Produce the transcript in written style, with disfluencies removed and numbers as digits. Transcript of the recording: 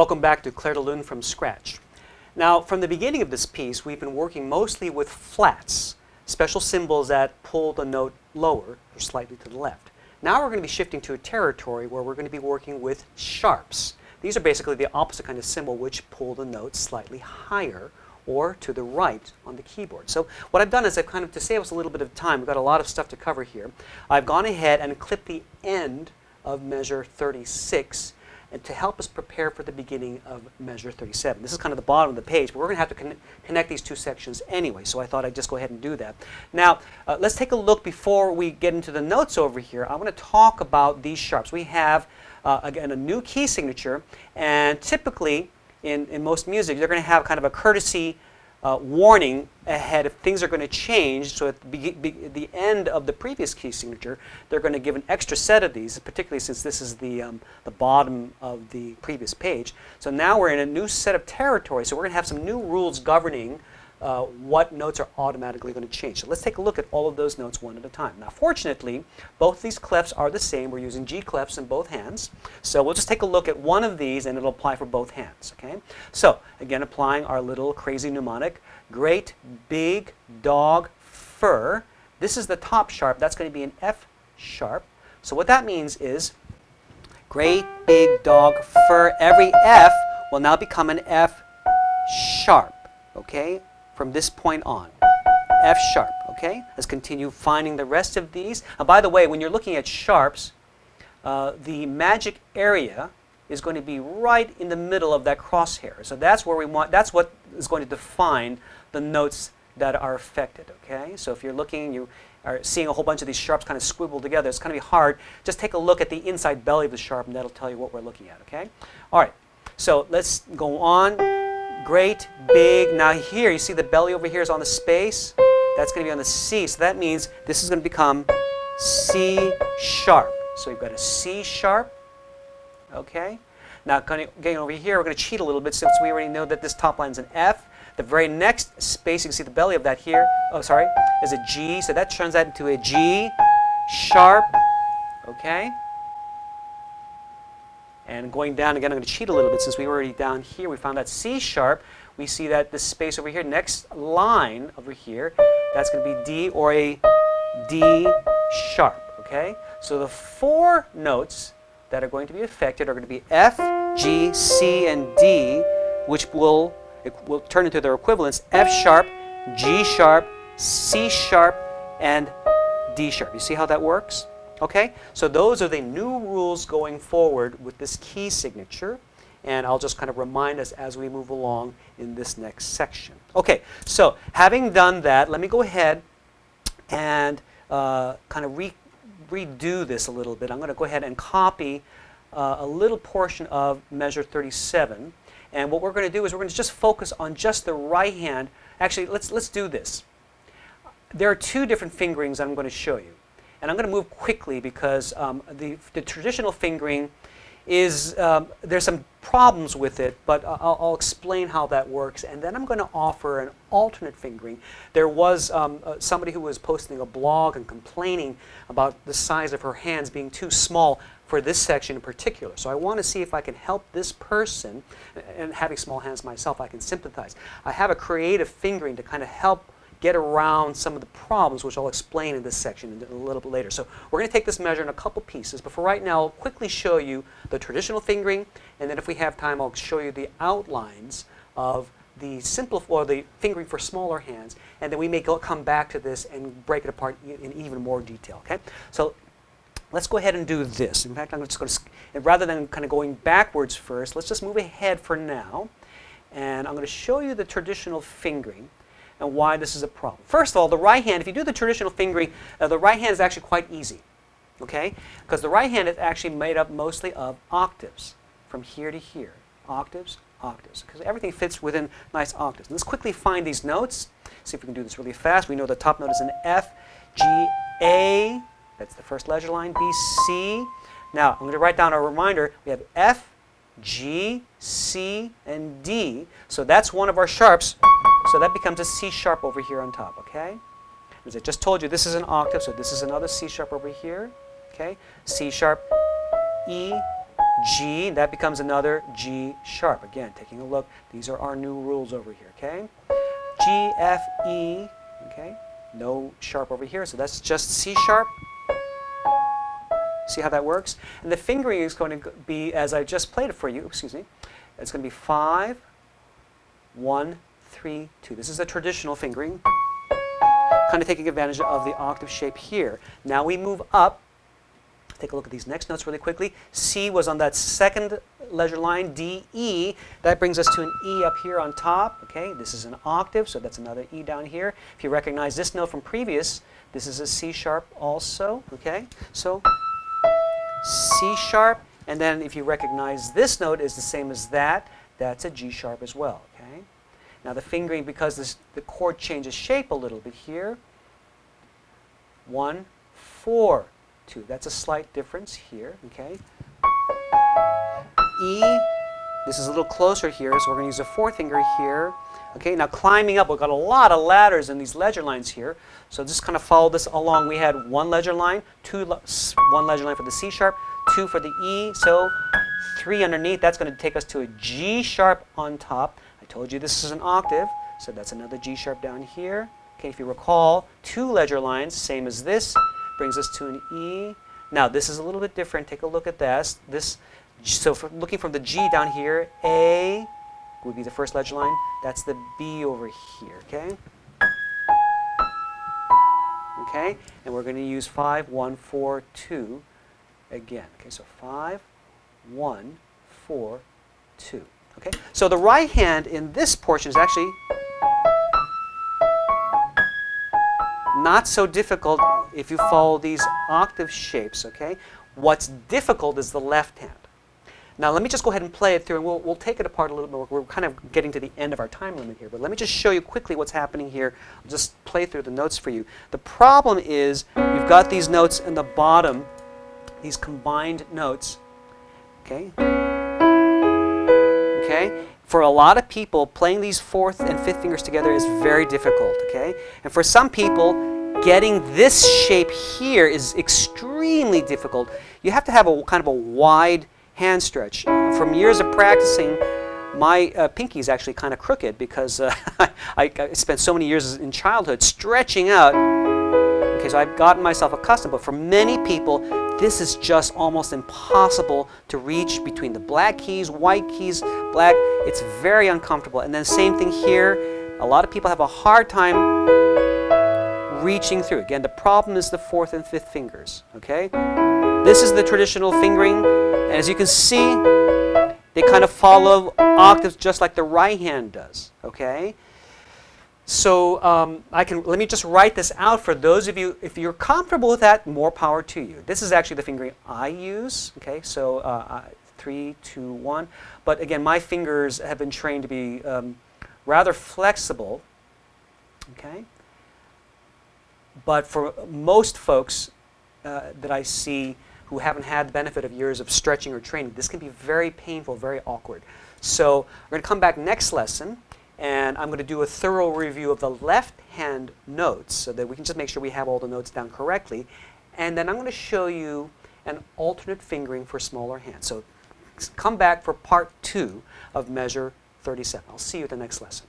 Welcome back to Clair lune from scratch. Now, from the beginning of this piece, we've been working mostly with flats, special symbols that pull the note lower or slightly to the left. Now we're going to be shifting to a territory where we're going to be working with sharps. These are basically the opposite kind of symbol which pull the note slightly higher or to the right on the keyboard. So what I've done is I've to save us a little bit of time, we've got a lot of stuff to cover here, I've gone ahead and clipped the end of measure 36 and to help us prepare for the beginning of measure 37. This is kind of the bottom of the page, but we're going to have to connect these two sections anyway, so I thought I'd just go ahead and do that. Now, let's take a look before we get into the notes over here. I want to talk about these sharps. We have, again, a new key signature, and typically in most music, they're going to have kind of a courtesy warning ahead if things are going to change. So at the end of the previous key signature, they're going to give an extra set of these, particularly since this is the bottom of the previous page. So now we're in a new set of territory, so we're going to have some new rules governing what notes are automatically going to change. So let's take a look at all of those notes one at a time. Now fortunately, both these clefs are the same. We're using G clefs in both hands. So we'll just take a look at one of these and it'll apply for both hands. Okay? So again, applying our little crazy mnemonic. Great big dog fur. This is the top sharp. That's going to be an F sharp. So what that means is great big dog fur. Every F will now become an F sharp. Okay? From this point on. F sharp, okay? Let's continue finding the rest of these. By the way, when you're looking at sharps, the magic area is going to be right in the middle of that crosshair. So that's where we want, that's what is going to define the notes that are affected, okay? So if you're looking, you are seeing a whole bunch of these sharps kind of squibbled together, it's going to be hard. Just take a look at the inside belly of the sharp and that'll tell you what we're looking at, okay? All right, so let's go on. Great, big. Now here, you see the belly over here is on the space. That's going to be on the C. So that means this is going to become C sharp. So we've got a C sharp. Okay. Now getting over here, we're going to cheat a little bit since we already know that this top line is an F. The very next space, you can see the belly of that here, is a G. So that turns that into a G sharp. Okay. And going down again, I'm going to cheat a little bit since we were already down here. We found that C sharp. We see that this space over here, next line over here, that's going to be D or a D sharp. Okay? So the four notes that are going to be affected are going to be F, G, C, and D, which will turn into their equivalents F sharp, G sharp, C sharp, and D sharp. You see how that works? Okay, so those are the new rules going forward with this key signature, and I'll just kind of remind us as we move along in this next section. Okay, so having done that, let me go ahead and kind of redo this a little bit. I'm going to go ahead and copy a little portion of measure 37, and what we're going to do is we're going to just focus on just the right hand. Actually, let's do this. There are two different fingerings I'm going to show you. And I'm going to move quickly because the traditional fingering is, there's some problems with it, but I'll explain how that works. And then I'm going to offer an alternate fingering. There was somebody who was posting a blog and complaining about the size of her hands being too small for this section in particular. So I want to see if I can help this person, and having small hands myself, I can sympathize. I have a creative fingering to kind of help get around some of the problems, which I'll explain in this section a little bit later. So we're going to take this measure in a couple pieces, but for right now, I'll quickly show you the traditional fingering, and then if we have time, I'll show you the outlines of the the fingering for smaller hands, and then we may come back to this and break it apart in even more detail. Okay? So let's go ahead and do this. In fact, I'm just going to, rather than kind of going backwards first, let's just move ahead for now, and I'm going to show you the traditional fingering and why this is a problem. First of all, the right hand, if you do the traditional fingering, the right hand is actually quite easy, okay? Because the right hand is actually made up mostly of octaves, from here to here. Octaves, octaves, because everything fits within nice octaves. And let's quickly find these notes, see if we can do this really fast. We know the top note is an F, G, A, that's the first ledger line, B, C. Now, I'm going to write down a reminder. We have F, G, C, and D. So that's one of our sharps. So that becomes a C sharp over here on top, okay? As I just told you, this is an octave, so this is another C sharp over here, okay? C sharp, E, G, that becomes another G sharp. Again, taking a look, these are our new rules over here, okay? G, F, E, okay? No sharp over here, so that's just C sharp. See how that works? And the fingering is going to be, as I just played it for you, excuse me, it's going to be 5, 1, 3, 2. This is a traditional fingering, kind of taking advantage of the octave shape here. Now we move up. Take a look at these next notes really quickly. C was on that second leisure line, D, E. That brings us to an E up here on top. Okay, this is an octave, so that's another E down here. If you recognize this note from previous, this is a C sharp also. Okay, so C sharp, and then if you recognize this note is the same as that, that's a G sharp as well. Okay, now the fingering, because the chord changes shape a little bit here. 1, 4, 2. That's a slight difference here, okay? E, this is a little closer here, so we're going to use a fourth finger here. Okay, now climbing up, we've got a lot of ladders in these ledger lines here, so just kind of follow this along. We had one ledger line, one ledger line for the C sharp, 2 for the E, so 3 underneath. That's going to take us to a G sharp on top. I told you this is an octave, so that's another G sharp down here. Okay, if you recall, 2 ledger lines, same as this, brings us to an E. Now this is a little bit different. Take a look at this. So looking from the G down here, A would be the first ledger line. That's the B over here. Okay. Okay, and we're going to use 5, 1, 4, 2 again. Okay, so 5, 1, 4, 2. Okay, so the right hand in this portion is actually not so difficult if you follow these octave shapes, okay? What's difficult is the left hand. Now let me just go ahead and play it through, and we'll take it apart a little bit. We're kind of getting to the end of our time limit here, but let me just show you quickly what's happening here. I'll just play through the notes for you. The problem is you've got these notes in the bottom, these combined notes, okay? Okay? For a lot of people, playing these fourth and fifth fingers together is very difficult, okay? And for some people, getting this shape here is extremely difficult. You have to have a kind of a wide hand stretch. From years of practicing, my pinky is actually kind of crooked because I spent so many years in childhood stretching out. Okay, so I've gotten myself accustomed, but for many people, this is just almost impossible to reach between the black keys, white keys, black. It's very uncomfortable. And then same thing here. A lot of people have a hard time reaching through. Again, the problem is the fourth and fifth fingers. Okay? This is the traditional fingering. And as you can see, they kind of follow octaves just like the right hand does. Okay? So let me just write this out for those of you, if you're comfortable with that, more power to you. This is actually the fingering I use, okay, so 3, 2, 1. But again, my fingers have been trained to be rather flexible, okay. But for most folks that I see who haven't had the benefit of years of stretching or training, this can be very painful, very awkward. So we're going to come back next lesson, and I'm going to do a thorough review of the left hand notes so that we can just make sure we have all the notes down correctly. And then I'm going to show you an alternate fingering for smaller hands. So come back for part 2 of measure 37. I'll see you at the next lesson.